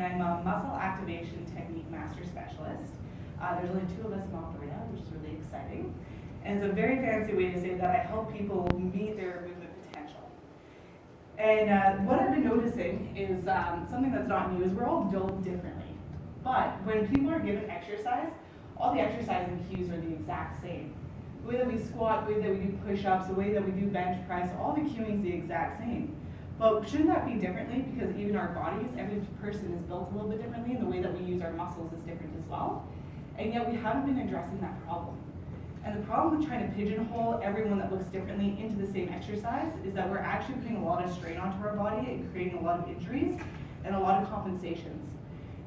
I'm a muscle activation technique master specialist. There's only 2 of us in Alberta, which is really exciting. And it's a very fancy way to say that I help people meet their movement potential. And what I've been noticing is something that's not new is we're all built differently. But when people are given exercise, all the exercising cues are the exact same. The way that we squat, the way that we do push-ups, the way that we do bench press, all the cueing is the exact same. But shouldn't that be differently? Because even our bodies, every person is built a little bit differently, and the way that we use our muscles is different as well. And yet we haven't been addressing that problem. And the problem with trying to pigeonhole everyone that looks differently into the same exercise is that we're actually putting a lot of strain onto our body and creating a lot of injuries and a lot of compensations.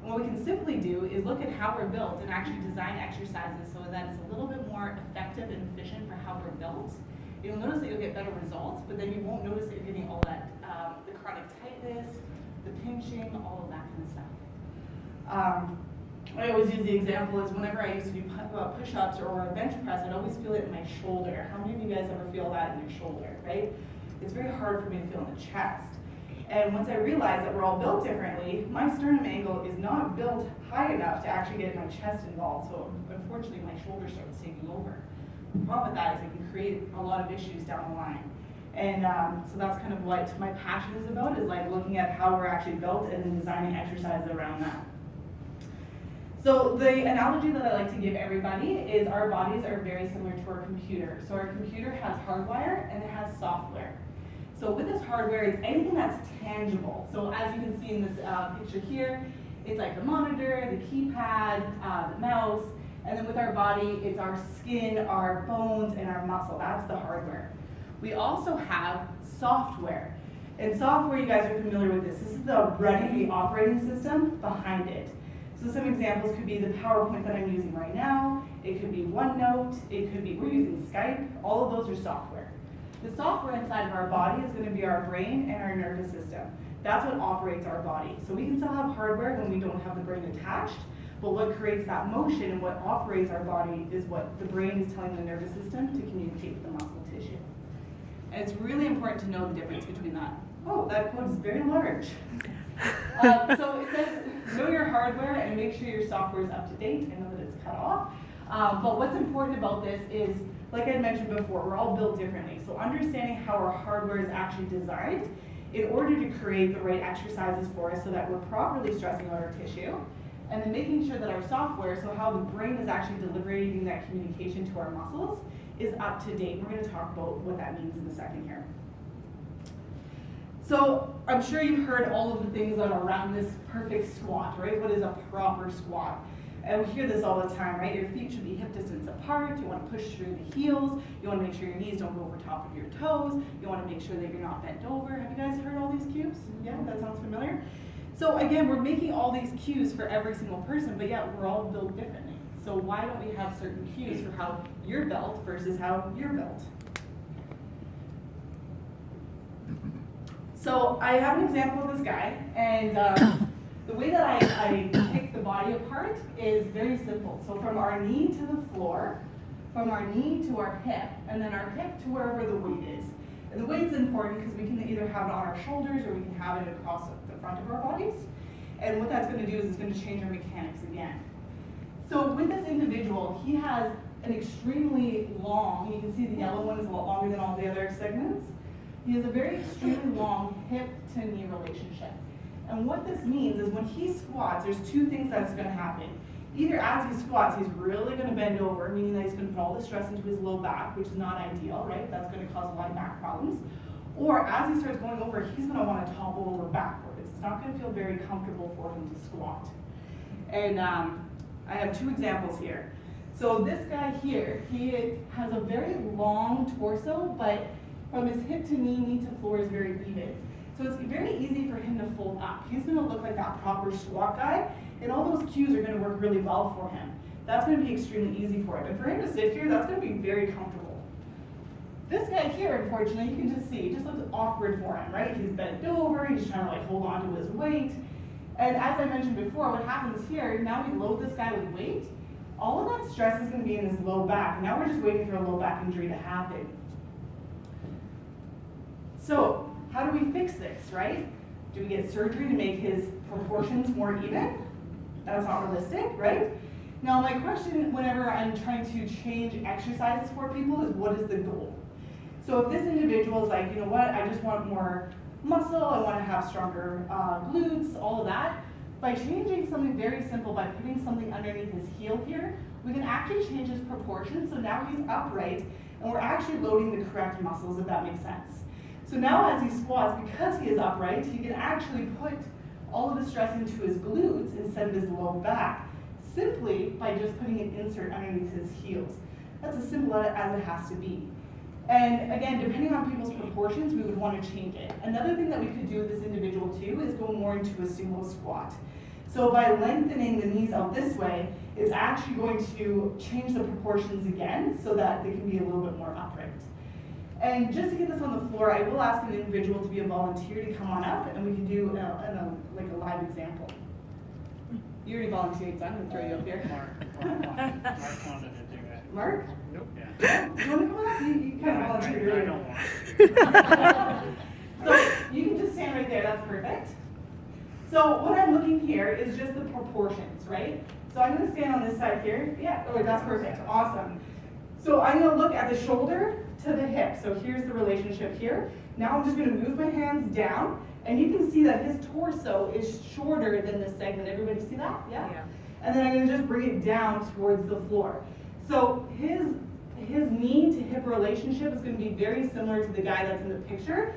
And what we can simply do is look at how we're built and actually design exercises so that it's a little bit more effective and efficient for how we're built. You'll notice that you'll get better results, but then you won't notice that you're getting all that, the chronic tightness, the pinching, all of that kind of stuff. I always use the example is whenever I used to do push-ups or a bench press, I'd always feel it in my shoulder. How many of you guys ever feel that in your shoulder, right? It's very hard for me to feel in the chest. And once I realized that we're all built differently, my sternum angle is not built high enough to actually get my chest involved. So unfortunately, my shoulder starts taking over. The problem with that is it can create a lot of issues down the line. And so that's kind of what my passion is about, is like looking at how we're actually built and then designing exercises around that. So the analogy that I like to give everybody is our bodies are very similar to our computer. So our computer has hardware and it has software. So with this hardware, it's anything that's tangible. So as you can see in this picture here, it's like the monitor, the keypad, the mouse, and then with our body, it's our skin, our bones, and our muscle. That's the hardware. We also have software. And software, you guys are familiar with this. This is the running the operating system behind it. So some examples could be the PowerPoint that I'm using right now. It could be OneNote. It could be, we're using Skype. All of those are software. The software inside of our body is going to be our brain and our nervous system. That's what operates our body. So we can still have hardware when we don't have the brain attached, but what creates that motion and what operates our body is what the brain is telling the nervous system to communicate with the muscle tissue. And it's really important to know the difference between that. Oh, that quote is very large. So it says, know your hardware and make sure your software is up to date. I know that it's cut off. But what's important about this is, like I mentioned before, we're all built differently. So understanding how our hardware is actually designed in order to create the right exercises for us so that we're properly stressing out our tissue. And then making sure that our software, so how the brain is actually delivering that communication to our muscles, is up to date. We're going to talk about what that means in a second here. So I'm sure you've heard all of the things that are around this perfect squat, right? What is a proper squat? And we hear this all the time, right? Your feet should be hip distance apart. You want to push through the heels. You want to make sure your knees don't go over top of your toes. You want to make sure that you're not bent over. Have you guys heard all these cues? Yeah, that sounds familiar? So again, we're making all these cues for every single person, but yet we're all built differently. So why don't we have certain cues for how you're built versus how you're built? So I have an example of this guy, and the way that I pick the body apart is very simple. So from our knee to the floor, from our knee to our hip, and then our hip to wherever the weight is. And the weight's important because we can either have it on our shoulders or we can have it across the front of our bodies. And what that's going to do is it's going to change our mechanics again. So with this individual, he has an extremely long, you can see the yellow one is a lot longer than all the other segments. He has a very extremely long hip to knee relationship. And what this means is when he squats, there's 2 things that's going to happen. Either as he squats, he's really going to bend over, meaning that he's going to put all the stress into his low back, which is not ideal, right? That's going to cause a lot of back problems. Or as he starts going over, he's going to want to topple over backwards. It's not going to feel very comfortable for him to squat. And I have 2 examples here. So this guy here, he has a very long torso, but from his hip to knee, knee to floor is very even. So it's very easy for him to fold up. He's going to look like that proper squat guy, and all those cues are going to work really well for him. That's going to be extremely easy for him. And for him to sit here, that's going to be very comfortable. This guy here, unfortunately, you can just see, it just looks awkward for him, right? He's bent over, he's trying to like hold on to his weight. And as I mentioned before, what happens here, now we load this guy with weight, all of that stress is going to be in his low back. Now we're just waiting for a low back injury to happen. So, how do we fix this, right? Do we get surgery to make his proportions more even? That's not realistic, right? Now my question whenever I'm trying to change exercises for people is, what is the goal? So if this individual is like, you know what, I just want more muscle, I want to have stronger glutes, all of that, by changing something very simple, by putting something underneath his heel here, we can actually change his proportion, so now he's upright, and we're actually loading the correct muscles, if that makes sense. So now as he squats, because he is upright, he can actually put all of the stress into his glutes instead of his low back, simply by just putting an insert underneath his heels. That's as simple as it has to be. And again, depending on people's proportions, we would want to change it. Another thing that we could do with this individual too is go more into a sumo squat. So by lengthening the knees out this way, it's actually going to change the proportions again so that they can be a little bit more upright. And just to get this on the floor, I will ask an individual to be a volunteer to come on up, and we can do like a live example. You already volunteered, so I'm going to throw you up here. Mark wanted to do it. Mark? Nope. Yeah. You want to come up? You kind of volunteered I earlier. don't want So you can just stand right there, that's perfect. So what I'm looking here is just the proportions, right? So I'm going to stand on this side here. Yeah, oh, that's perfect, awesome. So I'm going to look at the shoulder to the hip. So here's the relationship here. Now I'm just going to move my hands down, and you can see that his torso is shorter than this segment. Everybody see that? Yeah? And then I'm going to just bring it down towards the floor. So his knee to hip relationship is going to be very similar to the guy that's in the picture.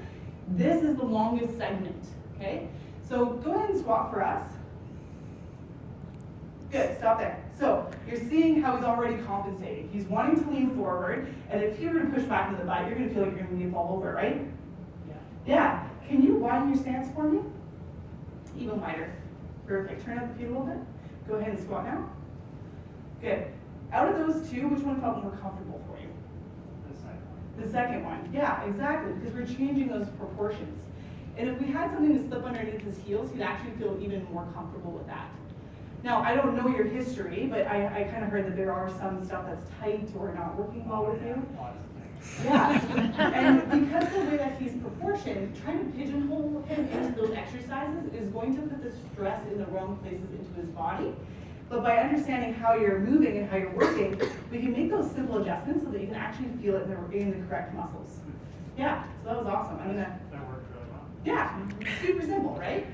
This is the longest segment, okay? So go ahead and squat for us. Good, stop there. So you're seeing how he's already compensating. He's wanting to lean forward, and if you were to push back into the butt, you're going to feel like you're going to fall over, right? Yeah. Can you widen your stance for me? Even wider. Perfect. Turn out the feet a little bit. Go ahead and squat now. Good. Out of those two, which one felt more comfortable for you? The second one. The second one. Yeah, exactly, because we're changing those proportions. And if we had something to slip underneath his heels, he'd actually feel even more comfortable with that. Now, I don't know your history, but I kind of heard that there are some stuff that's tight or not working well with you. Lots of things. Yeah, and because of the way that he's proportioned, trying to pigeonhole him into those exercises is going to put the stress in the wrong places into his body. But by understanding how you're moving and how you're working, we can make those simple adjustments so that you can actually feel it in the correct muscles. Yeah, so that was awesome. That worked really well. Yeah, super simple, right?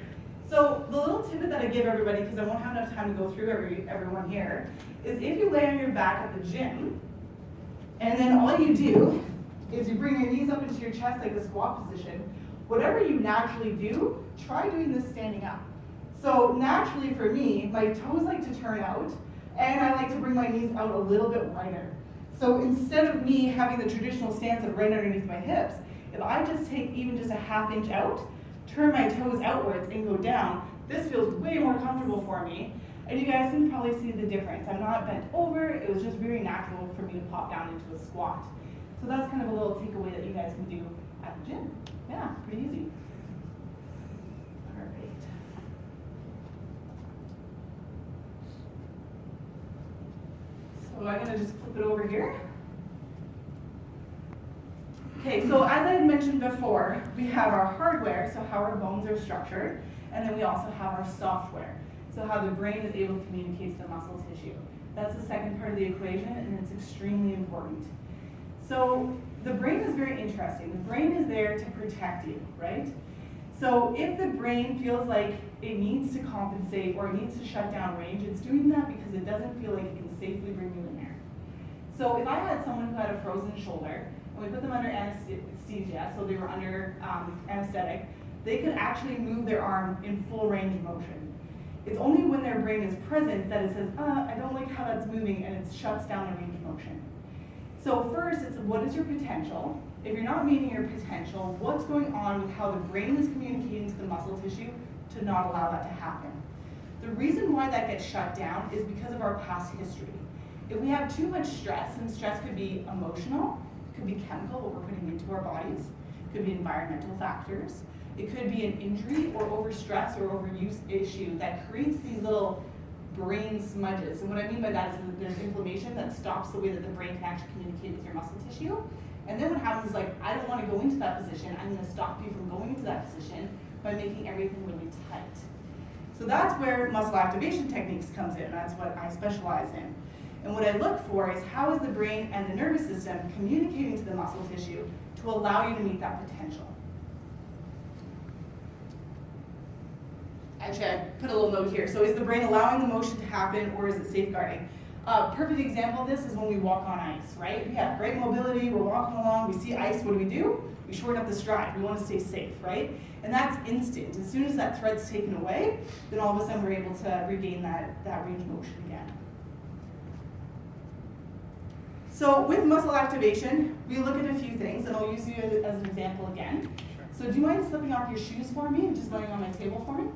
So the little tidbit that I give everybody, because I won't have enough time to go through everyone here, is if you lay on your back at the gym, and then all you do is you bring your knees up into your chest like the squat position, whatever you naturally do, try doing this standing up. So naturally for me, my toes like to turn out, and I like to bring my knees out a little bit wider. So instead of me having the traditional stance of right underneath my hips, if I just take even just a ½ inch out, turn my toes outwards and go down, this feels way more comfortable for me. And you guys can probably see the difference. I'm not bent over, it was just very natural for me to pop down into a squat. So that's kind of a little takeaway that you guys can do at the gym. Yeah, pretty easy. All right. So I'm gonna just flip it over here. Okay, so as I had mentioned before, we have our hardware, so how our bones are structured, and then we also have our software, so how the brain is able to communicate to the muscle tissue. That's the second part of the equation, and it's extremely important. So the brain is very interesting. The brain is there to protect you, right? So if the brain feels like it needs to compensate or it needs to shut down range, it's doing that because it doesn't feel like it can safely bring you in there. So if I had someone who had a frozen shoulder, and we put them under anesthesia, so they were under anesthetic, they could actually move their arm in full range of motion. It's only when their brain is present that it says, I don't like how that's moving, and it shuts down the range of motion. So first, it's what is your potential? If you're not meeting your potential, what's going on with how the brain is communicating to the muscle tissue to not allow that to happen? The reason why that gets shut down is because of our past history. If we have too much stress, and stress could be emotional, could be chemical, what we're putting into our bodies, could be environmental factors, it could be an injury or overstress or overuse issue that creates these little brain smudges. And what I mean by that is that there's inflammation that stops the way that the brain can actually communicate with your muscle tissue. And then what happens is like, I don't want to go into that position, I'm going to stop you from going into that position, by making everything really tight. So that's where muscle activation techniques comes in. That's what I specialize in. And what I look for is how is the brain and the nervous system communicating to the muscle tissue to allow you to meet that potential. Actually, I put a little note here. So is the brain allowing the motion to happen, or is it safeguarding? Perfect example of this is when we walk on ice, right? We have great mobility, we're walking along, we see ice, what do? We shorten up the stride, we want to stay safe, right? And that's instant. As soon as that thread's taken away, then all of a sudden we're able to regain that range of motion again. So with muscle activation, we look at a few things, and I'll use you as an example again. So do you mind slipping off your shoes for me and just laying on my table for me?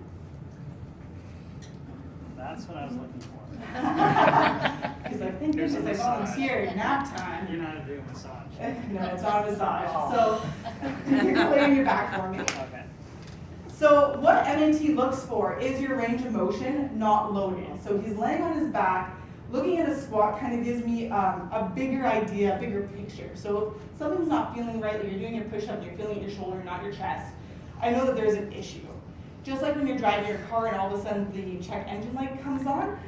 That's what I was looking for. Because I think this is I volunteered nap time. You're not doing a massage. No, it's not a massage. So you can lay on your back for me. Okay. So what MNT looks for is your range of motion not loaded. So he's laying on his back. Looking at a squat kind of gives me a bigger idea, a bigger picture. So if something's not feeling right, like you're doing your push-up, you're feeling your shoulder, not your chest, I know that there's an issue. Just like when you're driving your car and all of a sudden the check engine light comes on,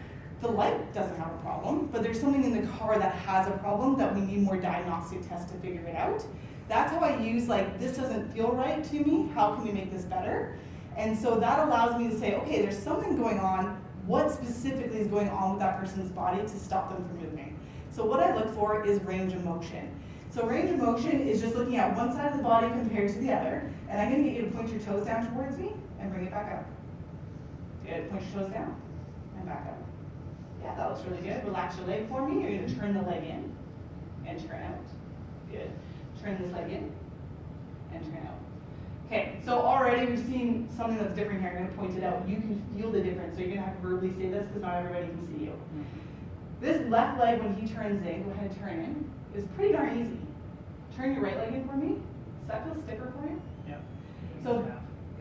the light doesn't have a problem, but there's something in the car that has a problem that we need more diagnostic tests to figure it out. That's how I use like, this doesn't feel right to me, how can we make this better? And so that allows me to say, okay, there's something going on, what specifically is going on with that person's body to stop them from moving? So what I look for is range of motion. So range of motion is just looking at one side of the body compared to the other, and I'm gonna get you to point your toes down towards me and bring it back up. Good, point your toes down and back up. Yeah, that looks really good. Relax your leg for me. You're gonna turn the leg in and turn out. Good. Turn this leg in and turn out. Okay, so already we've seen something that's different here. I'm gonna point it out. You can feel the difference, so you're gonna have to verbally say this because not everybody can see you. This left leg, when he turns in, go ahead and turn in, is pretty darn easy. Turn your right leg in for me. Does that feel stiffer for you? Yep. So,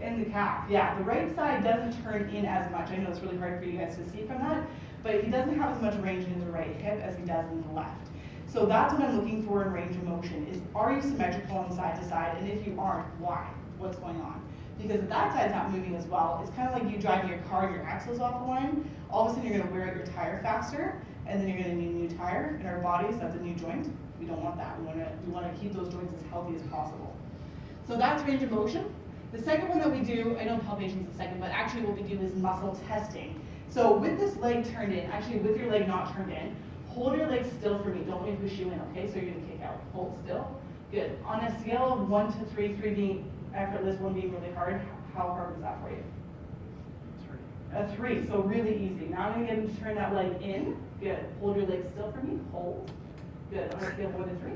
in the calf, yeah. The right side doesn't turn in as much. I know it's really hard for you guys to see from that, but he doesn't have as much range in the right hip as he does in the left. So that's what I'm looking for in range of motion is, are you symmetrical on side to side? And if you aren't, why? What's going on? Because if that side's not moving as well, it's kind of like you driving your car and your axle's off the line. All of a sudden you're gonna wear out your tire faster, and then you're gonna need a new tire. In our bodies, that's a new joint. We don't want that. We wanna keep those joints as healthy as possible. So that's range of motion. The second one that we do, I know palpation's the second, but actually what we do is muscle testing. So with this leg turned in, actually with your leg not turned in, hold your leg still for me. Don't let me push you in, okay? So you're gonna kick out. Hold still. Good. On a scale of 1 to 3, 3 being effortless, 1 being really hard, how hard was that for you? 3. A 3, so really easy. Now I'm gonna get him to turn that leg in. Good. Hold your leg still for me. Hold. Good. On a scale of 1 to 3.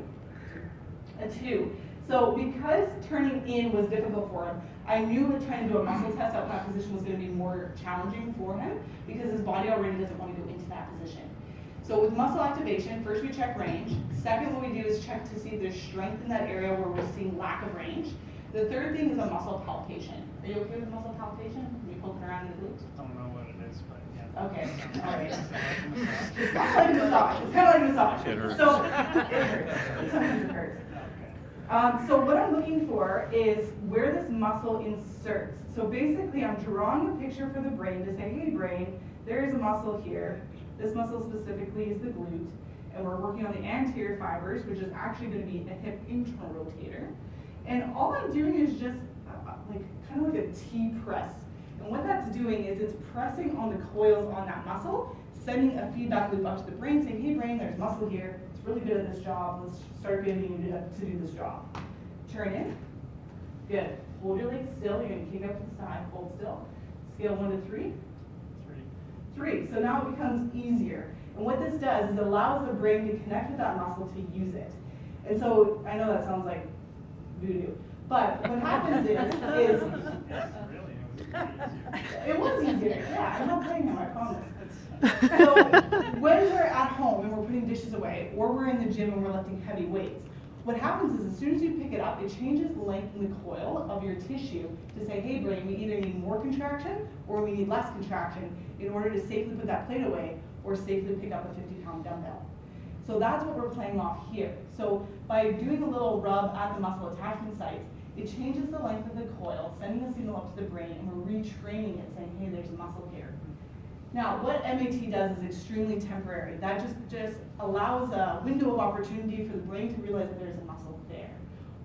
A 2. So because turning in was difficult for him, I knew that trying to do a muscle test out in that position was going to be more challenging for him because his body already doesn't want to go into that position. So with muscle activation, first we check range. Second, what we do is check to see if there's strength in that area where we're seeing lack of range. The third thing is a muscle palpation. Are you okay with muscle palpation? Are you poking around in the glutes? I don't know what it is, but yeah. Okay, all right. It's It's kind of like a massage. It's kind of like a massage. It hurts. So it hurts. Sometimes it hurts. So what I'm looking for is where this muscle inserts. So basically I'm drawing a picture for the brain to say, hey brain, there is a muscle here. This muscle specifically is the glute. And we're working on the anterior fibers, which is actually going to be a hip internal rotator. And all I'm doing is just kind of like a T press. And what that's doing is it's pressing on the coils on that muscle, sending a feedback loop up to the brain saying, hey brain, there's muscle here. It's really good at this job. Let's start getting you to do this job. Turn in. Good. Hold your legs still. You're going to kick up to the side. Hold still. Scale 1 to 3. 3. So now it becomes easier. And what this does is it allows the brain to connect with that muscle to use it. And so I know that sounds like voodoo, but what happens is it was easier. Yeah, I'm not playing him, I promise. So when we're at home and we're putting dishes away, or we're in the gym and we're lifting heavy weights, what happens is as soon as you pick it up, it changes the length in the coil of your tissue to say, hey brain, we either need more contraction or we need less contraction in order to safely put that plate away or safely pick up a 50-pound dumbbell. So that's what we're playing off here. So by doing a little rub at the muscle attachment sites, it changes the length of the coil, sending the signal up to the brain, and we're retraining it, saying, hey, there's a muscle here. Now, what MAT does is extremely temporary. That just allows a window of opportunity for the brain to realize that there's a muscle there.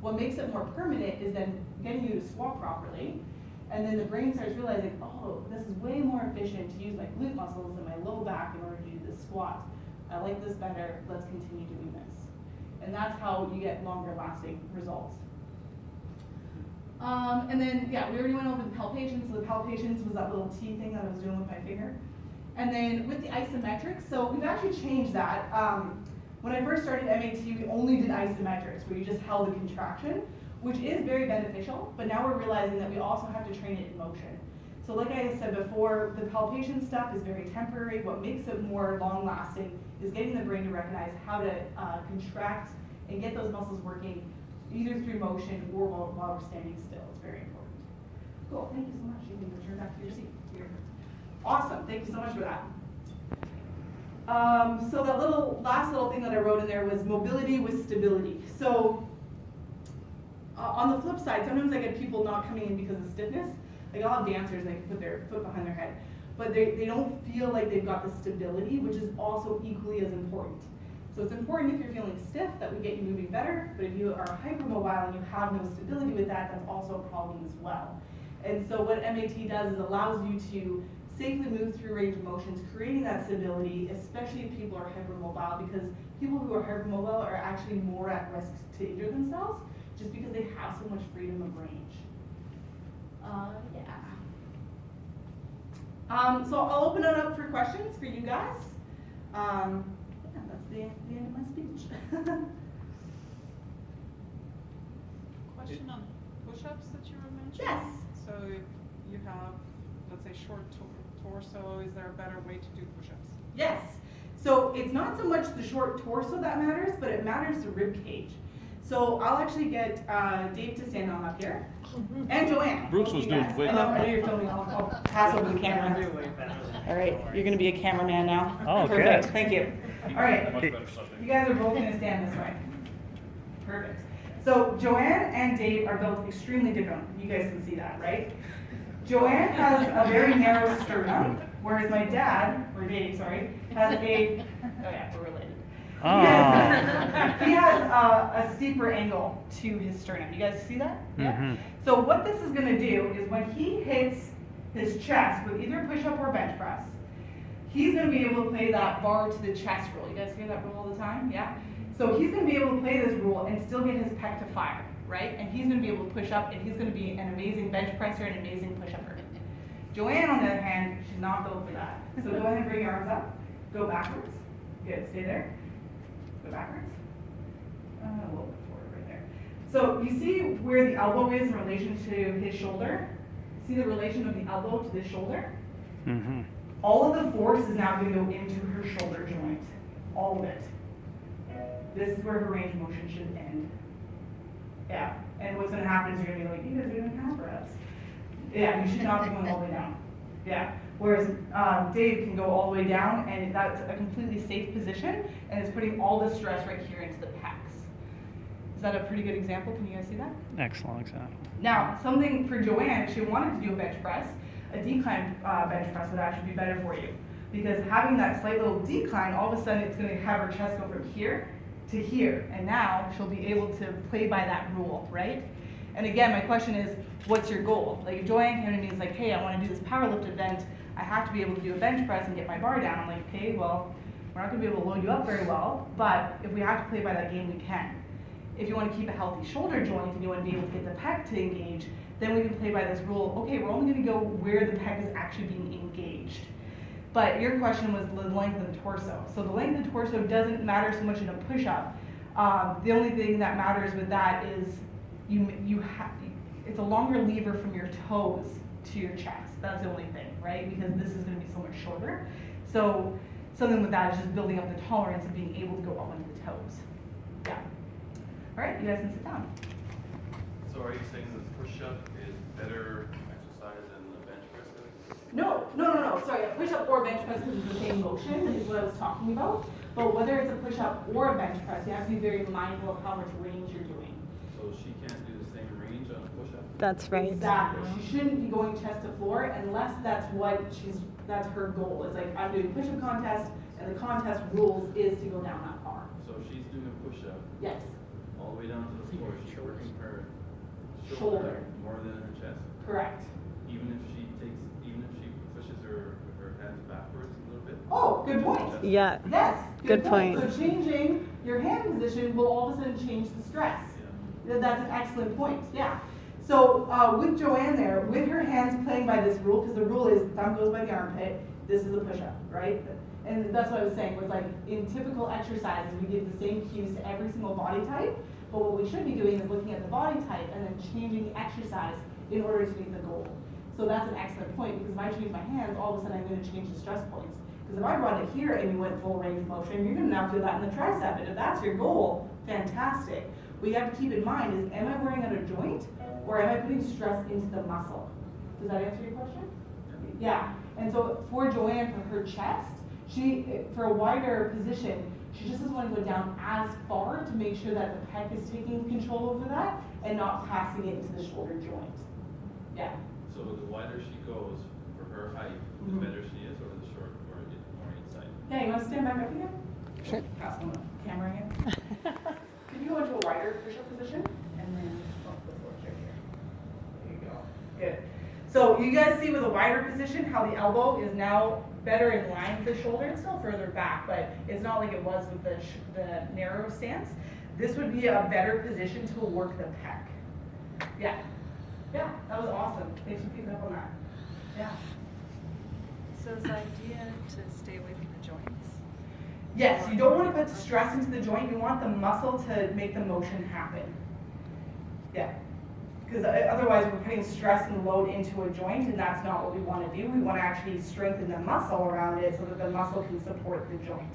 What makes it more permanent is then getting you to squat properly, and then the brain starts realizing, oh, this is way more efficient to use my glute muscles and my low back in order to do this squat. I like this better, let's continue doing this. And that's how you get longer lasting results. And then, yeah, we already went over the palpations. So the palpations was that little T thing that I was doing with my finger. And then with the isometrics, so we've actually changed that. When I first started MAT, we only did isometrics, where you just held the contraction, which is very beneficial, but now we're realizing that we also have to train it in motion. So like I said before, the palpation stuff is very temporary. What makes it more long-lasting is getting the brain to recognize how to contract and get those muscles working either through motion or while we're standing still. It's very important. Cool, thank you so much. You can return back to your seat. Here. Awesome, thank you so much for that. So that last little thing that I wrote in there was mobility with stability. So on the flip side, sometimes I get people not coming in because of stiffness. Like I'll have dancers and they can put their foot behind their head, but they don't feel like they've got the stability, which is also equally as important. So it's important if you're feeling stiff that we get you moving better, but if you are hypermobile and you have no stability with that, that's also a problem as well. And so what MAT does is allows you to safely move through range of motions, creating that stability, especially if people are hypermobile, because people who are hypermobile are actually more at risk to injure themselves just because they have so much freedom of range. So I'll open it up for questions for you guys. Yeah, that's the end of my speech. Question on push-ups that you were mentioning? Yes. So if you have, let's say, short torso, is there a better way to do push-ups? Yes. So it's not so much the short torso that matters, but it matters the rib cage. So I'll actually get Dave to stand on up here, and Joanne. Bruce was doing way. I know you're filming. I'll pass over the camera. All right, you're going to be a cameraman now. Oh, perfect. good. Thank you. All right, you guys are both going to stand this way. Perfect. So Joanne and Dave are built extremely different. You guys can see that, right? Joanne has a very narrow sternum, whereas my dad, or Dave, sorry, has a. Oh yeah, we're related. He has a steeper angle to his sternum. You guys see that? Yeah. Mm-hmm. So what this is going to do is when he hits his chest with either push-up or bench press, he's going to be able to play that bar to the chest rule. You guys hear that rule all the time? Yeah? So he's going to be able to play this rule and still get his pec to fire, right? And he's going to be able to push up, and he's going to be an amazing bench presser and an amazing push-upper. Joanne, on the other hand, she's not built for that. So go ahead and bring your arms up. Go backwards. Good. Stay there. Go backwards. A little bit forward right there. So you see where the elbow is in relation to his shoulder? See the relation of the elbow to the shoulder? Mm-hmm. All of the force is now going to go into her shoulder joint. All of it. This is where her range of motion should end. Yeah. And what's going to happen is you're going to be like, you guys are doing calf reps. Yeah, you should not be going all the way down. Yeah. Whereas Dave can go all the way down, and that's a completely safe position, and it's putting all the stress right here into the pecs. Is that a pretty good example? Can you guys see that? Excellent example. Now, something for Joanne, if she wanted to do a bench press, a decline bench press would actually be better for you. Because having that slight little decline, all of a sudden it's going to have her chest go from here to here. And now she'll be able to play by that rule, right? And again, my question is, what's your goal? Like if Joanne came to me and is like, hey, I want to do this powerlift event, I have to be able to do a bench press and get my bar down. I'm like, okay, well, we're not going to be able to load you up very well, but if we have to play by that game, we can. If you want to keep a healthy shoulder joint and you want to be able to get the pec to engage, then we can play by this rule, okay, we're only going to go where the pec is actually being engaged. But your question was the length of the torso. So the length of the torso doesn't matter so much in a push-up. The only thing that matters with that is it's a longer lever from your toes to your chest. That's the only thing, right? Because this is going to be so much shorter. So something with that is just building up the tolerance of being able to go up onto the toes. Yeah. All right, you guys can sit down. So are you saying the push-up is better exercise than the bench press is? No. Sorry, a push-up or bench press is the same motion is what I was talking about. But whether it's a push-up or a bench press, you have to be very mindful of how much range you're doing. So she can't do the same range on That's right. Exactly. She shouldn't be going chest to floor unless that's that's her goal. It's like, I'm doing push-up contest, and the contest rules is to go down that far. So if she's doing a push-up Yes. all the way down to the floor, she's working her Shoulder. more than her chest. Correct. Even if she pushes her hands backwards a little bit. Oh, good point. Yeah. Yes. Good point. So changing your hand position will all of a sudden change the stress. Yeah. That's an excellent point. Yeah. So with Joanne there, with her hands playing by this rule, because the rule is thumb goes by the armpit, this is a push-up, right? And that's what I was saying, was like in typical exercises, we give the same cues to every single body type, but what we should be doing is looking at the body type and then changing the exercise in order to meet the goal. So that's an excellent point, because if I change my hands, all of a sudden I'm going to change the stress points. Because if I run it here and you went full range of motion, you're going to now feel that in the tricep. And if that's your goal, fantastic. What you have to keep in mind is, am I wearing out a joint, or am I putting stress into the muscle? Does that answer your question? Yeah. And so for Joanne, for her chest, for a wider position, she just doesn't want to go down as far to make sure that the pec is taking control over that and not passing it into the shoulder joint. Yeah. So the wider she goes for her height, the better she is, or the short, or more inside. Yeah, you want to stand back up again? Sure. Pass on the camera again. Can you go into a wider push-up position? And then, the foot right here. There you go. Good. So you guys see with a wider position how the elbow is now better in line with the shoulder. It's still further back, but it's not like it was with the narrow stance. This would be a better position to work the pec. Yeah. Yeah, that was awesome. Thanks for picking up on that. Yeah. So is the idea to stay away from the joints? Yes, you don't want to put stress into the joint. You want the muscle to make the motion happen. Yeah. Because otherwise we're putting stress and load into a joint, and that's not what we want to do. We want to actually strengthen the muscle around it so that the muscle can support the joint.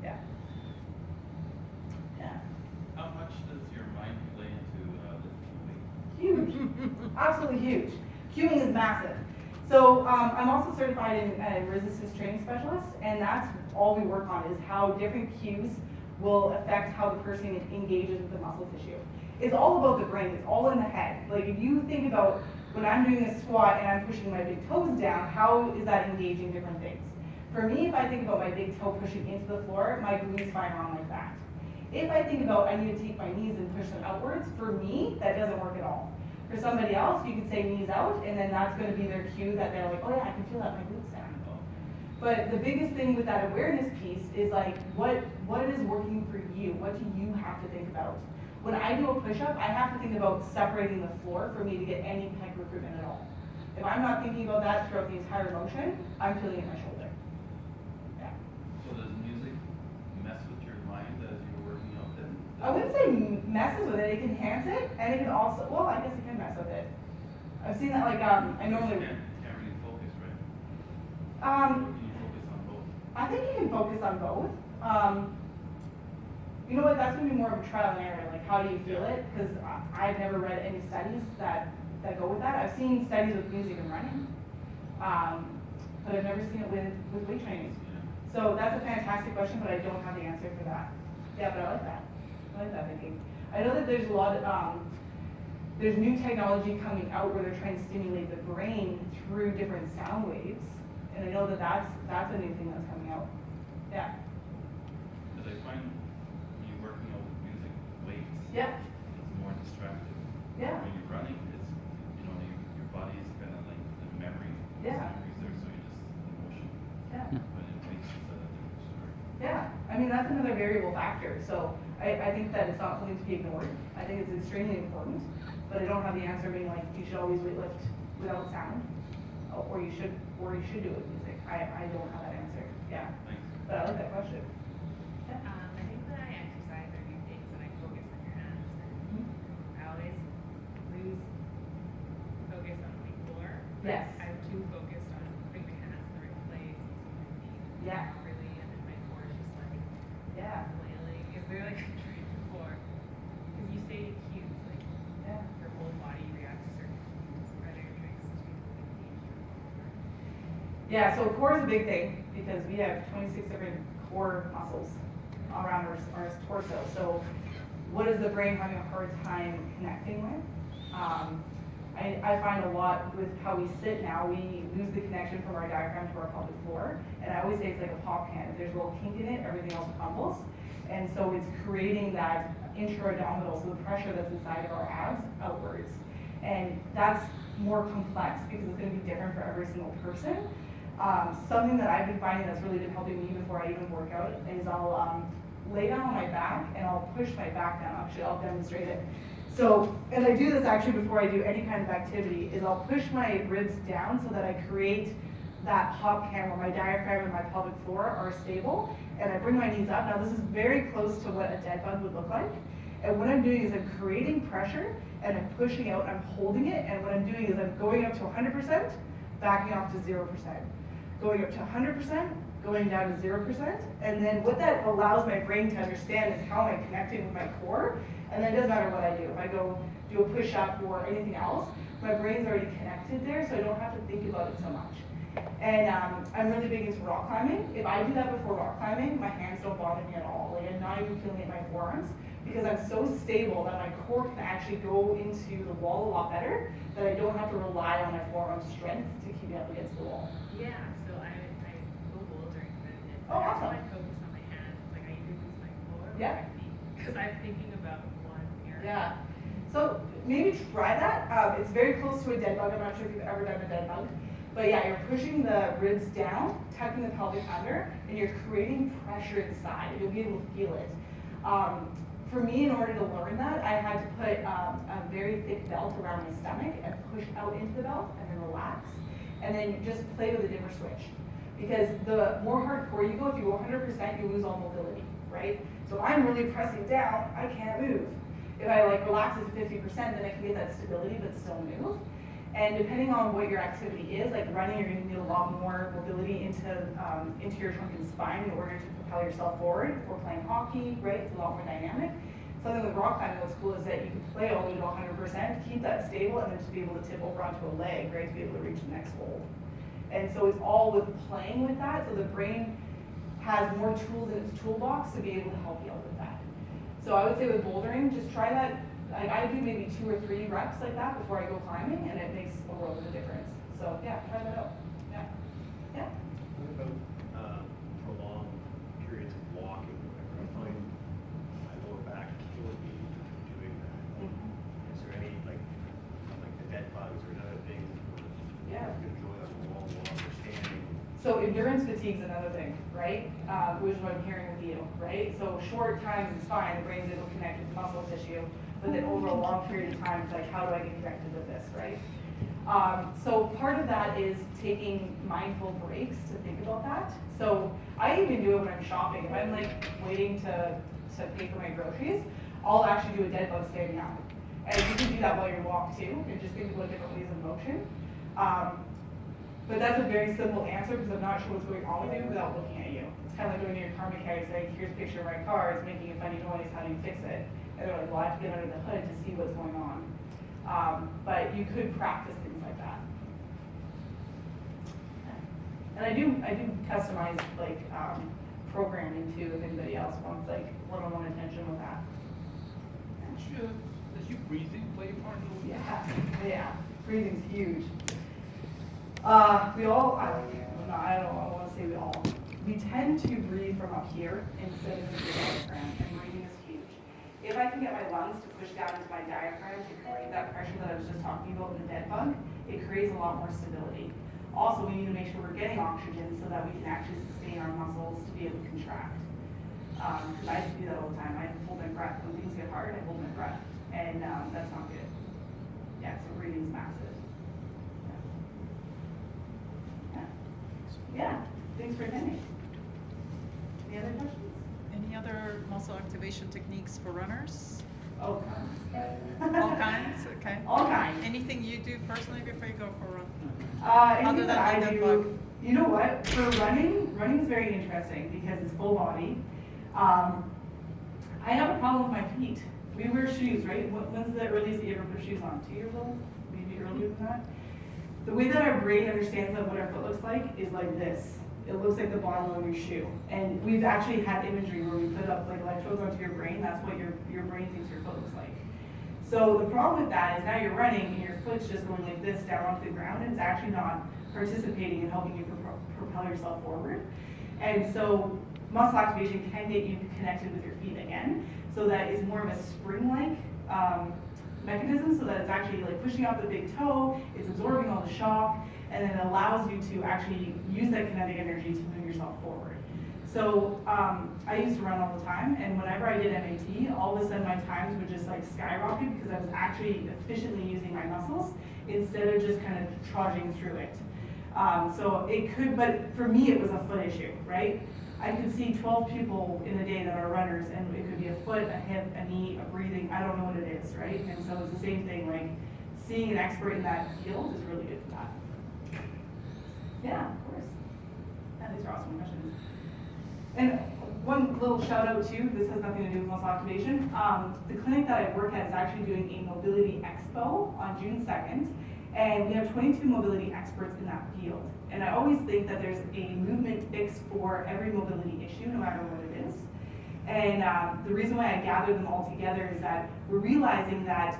Yeah. Yeah. How much does your mind play into lifting weight? Huge. Absolutely huge. Cueing is massive. So I'm also certified in resistance training specialist, and that's all we work on is how different cues will affect how the person engages with the muscle tissue. It's all about the brain. It's all in the head. Like if you think about when I'm doing a squat and I'm pushing my big toes down, how is that engaging different things? For me, if I think about my big toe pushing into the floor, my glutes fire on like that. If I think about I need to take my knees and push them outwards, for me, that doesn't work at all. For somebody else, you could say knees out, and then that's going to be their cue that they're like, oh yeah, I can feel that my glutes down. But the biggest thing with that awareness piece is like, what is working for you? What do you have to think about? When I do a push-up, I have to think about separating the floor for me to get any pec recruitment at all. If I'm not thinking about that throughout the entire motion, I'm feeling it in my shoulder. Yeah. So does music mess with your mind as you're working out then? I wouldn't say messes with it. It can enhance it, and it can also, well, I guess it can mess with it. I've seen that, like, I normally. You can't really focus, right? Um, Or can you focus on both? I think you can focus on both. You know what, that's gonna be more of a trial and error, like how do you feel it? Because I've never read any studies that go with that. I've seen studies with music and running, but I've never seen it with weight training. Yeah. So that's a fantastic question, but I don't have the answer for that. Yeah, but I like that. I like that thinking. I know that there's a lot of, there's new technology coming out where they're trying to stimulate the brain through different sound waves. And I know that that's a new thing that's coming out. Yeah. Because I find when you're working out with music, weights, Yeah. it's more distracting. Yeah. When you're running, it's, your body is kind of like the memory. Yeah. Memories there, so you just, emotion. Yeah. But in weights, it's a different story. Yeah. I mean, that's another variable factor. So I think that it's not something to be ignored. I think it's extremely important, but I don't have the answer being like, you should always weightlift without sound, or you should do it with music. I don't have that answer. Yeah. Thanks. But I like that question. Yeah. I think when I exercise or do things and I focus on your hands, I always lose focus on my core. Yes. I'm too focused on putting my hands in the right place, using my feet Yeah. properly, and then my core is just like Yeah. flailing. Is there like a trick for? Because you say cues, like Yeah. your whole body reacts to certain cues. Are there tricks to engage your core? Yeah, so core is a big thing because we have 26 different core muscles around our torso. So what is the brain having a hard time connecting with? I find a lot with how we sit now, we lose the connection from our diaphragm to our pelvic floor. And I always say it's like a pop can. If there's a little kink in it, everything else crumbles. And so it's creating that intra-abdominal, so the pressure that's inside of our abs outwards. And that's more complex because it's going to be different for every single person. Something that I've been finding that's really been helping me before I even work out is I'll lay down on my back and I'll push my back down. Actually, I'll demonstrate it. So, and I do this actually before I do any kind of activity, is I'll push my ribs down so that I create that pop can where my diaphragm and my pelvic floor are stable, and I bring my knees up. Now this is very close to what a dead bug would look like. And what I'm doing is I'm creating pressure and I'm pushing out, I'm holding it, and what I'm doing is I'm going up to 100%, backing off to 0%. Going up to 100%, going down to 0%, and then what that allows my brain to understand is how am I connecting with my core, and then it doesn't matter what I do. If I go do a push-up or anything else, my brain's already connected there, so I don't have to think about it so much. And I'm really big into rock climbing. If I do that before rock climbing, my hands don't bother me at all. Like I'm not even feeling it in my forearms because I'm so stable that my core can actually go into the wall a lot better, that I don't have to rely on my forearm strength to keep me up against the wall. Yeah, so I go bouldering quite a bit. Oh, I awesome. also focus on my hands. Like I either use my core or Yeah. my feet because I'm thinking about one area. Yeah. So maybe try that. It's very close to a dead bug. I'm not sure if you've ever done a dead bug. But yeah, you're pushing the ribs down, tucking the pelvic under, and you're creating pressure inside. You'll be able to feel it. For me, in order to learn that, I had to put a very thick belt around my stomach and push out into the belt and then relax. And then just play with a dimmer switch. Because the more hardcore you go, if you go 100%, you lose all mobility, right? So I'm really pressing down, I can't move. If I like relax it to 50%, then I can get that stability but still move. And depending on what your activity is, like running, you're going to need a lot more mobility into your trunk and spine in order to propel yourself forward. Or playing hockey, right? It's a lot more dynamic. Something with rock climbing what's cool is that you can play all the way to 100%, keep that stable, and then just be able to tip over onto a leg, right, to be able to reach the next hold. And so it's all with playing with that, so the brain has more tools in its toolbox to be able to help you out with that. So I would say with bouldering, just try that. I do maybe 2 or 3 reps like that before I go climbing, and it makes a world of a difference. So yeah, try that out. Yeah. Yeah. What about prolonged periods of walking? I find my lower back killing me doing that. Mm-hmm. Is there any like the dead bugs or another thing? Yeah. You can enjoy like a long walk or standing. So endurance fatigue is another thing, right? Which is what I'm hearing with you, right? So short times is fine, the brain's able to connect with muscle tissue, but then over a long period of time, it's like, how do I get connected with this, right? So part of that is taking mindful breaks to think about that. So I even do it when I'm shopping. If I'm like waiting to pay for my groceries, I'll actually do a dead bug standing up. And you can do that while you walk too, and just think about different ways of motion. But that's a very simple answer because I'm not sure what's going on with you without looking at you. It's kind of like going to your car mechanic saying, here's a picture of my car, it's making a funny noise, how do you fix it? And they're like, well, I have to get under the hood to see what's going on. But you could practice things like that. And I do customize like programming too if anybody else wants like one-on-one attention with that. Does your breathing play a part in it? Yeah, breathing's huge. We all, I don't want to say we all. We tend to breathe from up here instead of the diaphragm, and breathing is huge. If I can get my lungs to push down into my diaphragm to create that pressure that I was just talking about with the dead bug, it creates a lot more stability. Also, we need to make sure we're getting oxygen so that we can actually sustain our muscles to be able to contract. Because I do that all the time. I hold my breath. When things get hard, I hold my breath. And that's not good. Yeah, so breathing's massive. Yeah, thanks for attending. Any other questions? Any other muscle activation techniques for runners? All kinds. All kinds, okay. All kinds. Anything you do personally before you go for a run? Anything than that I the do, bug. you know what? For running is very interesting because it's full body. I have a problem with my feet. We wear shoes, right? When's the earliest you ever put shoes on? 2 years old? Maybe earlier than that? The way that our brain understands that what our foot looks like is like this. It looks like the bottom of your shoe. And we've actually had imagery where we put up like electrodes onto your brain. That's what your brain thinks your foot looks like. So the problem with that is now you're running and your foot's just going like this down onto the ground, and it's actually not participating in helping you propel yourself forward. And so muscle activation can get you connected with your feet again, so that it's more of a spring-like mechanism, so that it's actually like pushing out the big toe, it's absorbing all the shock, and then it allows you to actually use that kinetic energy to move yourself forward. So I used to run all the time, and whenever I did MAT, all of a sudden my times would just like skyrocket because I was actually efficiently using my muscles instead of just kind of trudging through it. So it could, but for me it was a foot issue, right? I could see 12 people in a day that are runners, and it could be a foot, a hip, a knee, a breathing, I don't know what it is, right? And so it's the same thing, like seeing an expert in that field is really good for that. Yeah, of course. Yeah, these are awesome questions. And one little shout out too, this has nothing to do with muscle activation. The clinic that I work at is actually doing a mobility expo on June 2nd, and we have 22 mobility experts in that field. And I always think that there's a movement fix for every mobility issue, no matter what it is. And the reason why I gathered them all together is that we're realizing that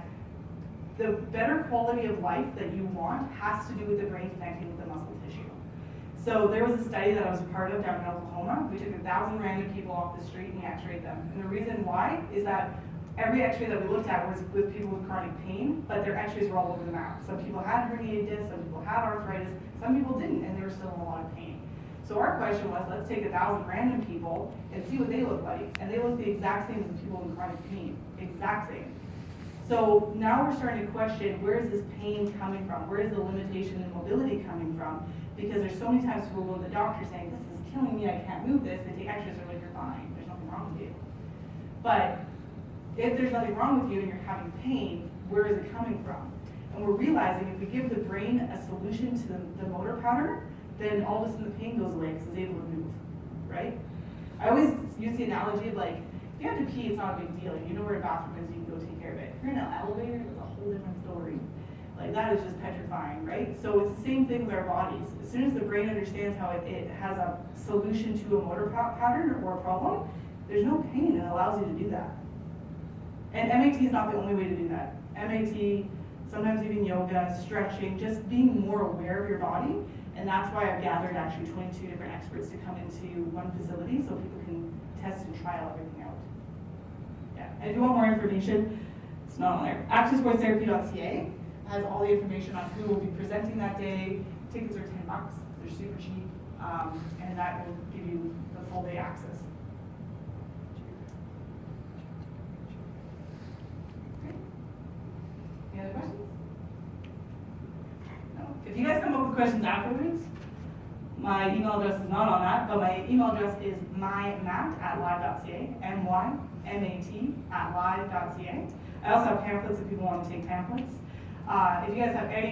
the better quality of life that you want has to do with the brain connecting with the muscle tissue. So there was a study that I was a part of down in Oklahoma. We took 1,000 random people off the street and we x-rayed them. And the reason why is that every x-ray that we looked at was with people with chronic pain, but their x-rays were all over the map. Some people had herniated discs, some people had arthritis, some people didn't, and they were still in a lot of pain. So our question was, let's take 1,000 random people and see what they look like. And they look the exact same as the people in chronic pain, exact same. So now we're starting to question, where is this pain coming from? Where is the limitation in mobility coming from? Because there's so many times people go to the doctor saying, this is killing me, I can't move this. They take x-rays, they're like, you're fine, there's nothing wrong with you. But if there's nothing wrong with you and you're having pain, where is it coming from? And we're realizing if we give the brain a solution to the motor pattern, then all of a sudden the pain goes away because it's able to move, right? I always use the analogy of like, if you have to pee, it's not a big deal. You know where a bathroom is, you can go take care of it. If you're in an elevator, it's a whole different story. Like that is just petrifying, right? So it's the same thing with our bodies. As soon as the brain understands how it has a solution to a motor pattern or a problem, there's no pain, and it allows you to do that. And MAT is not the only way to do that. MAT, sometimes even yoga, stretching, just being more aware of your body. And that's why I've gathered actually 22 different experts to come into one facility so people can test and trial everything out. Yeah, and if you want more information, it's not on there. ActionSportsTherapy.ca has all the information on who will be presenting that day. Tickets are $10, they're super cheap, and that will give you the full day access. Okay. Any other questions? No. If you guys come up with questions afterwards, my email address is not on that, but my email address is mymat@live.ca, mymat@live.ca. I also have pamphlets if people want to take pamphlets. If you guys have any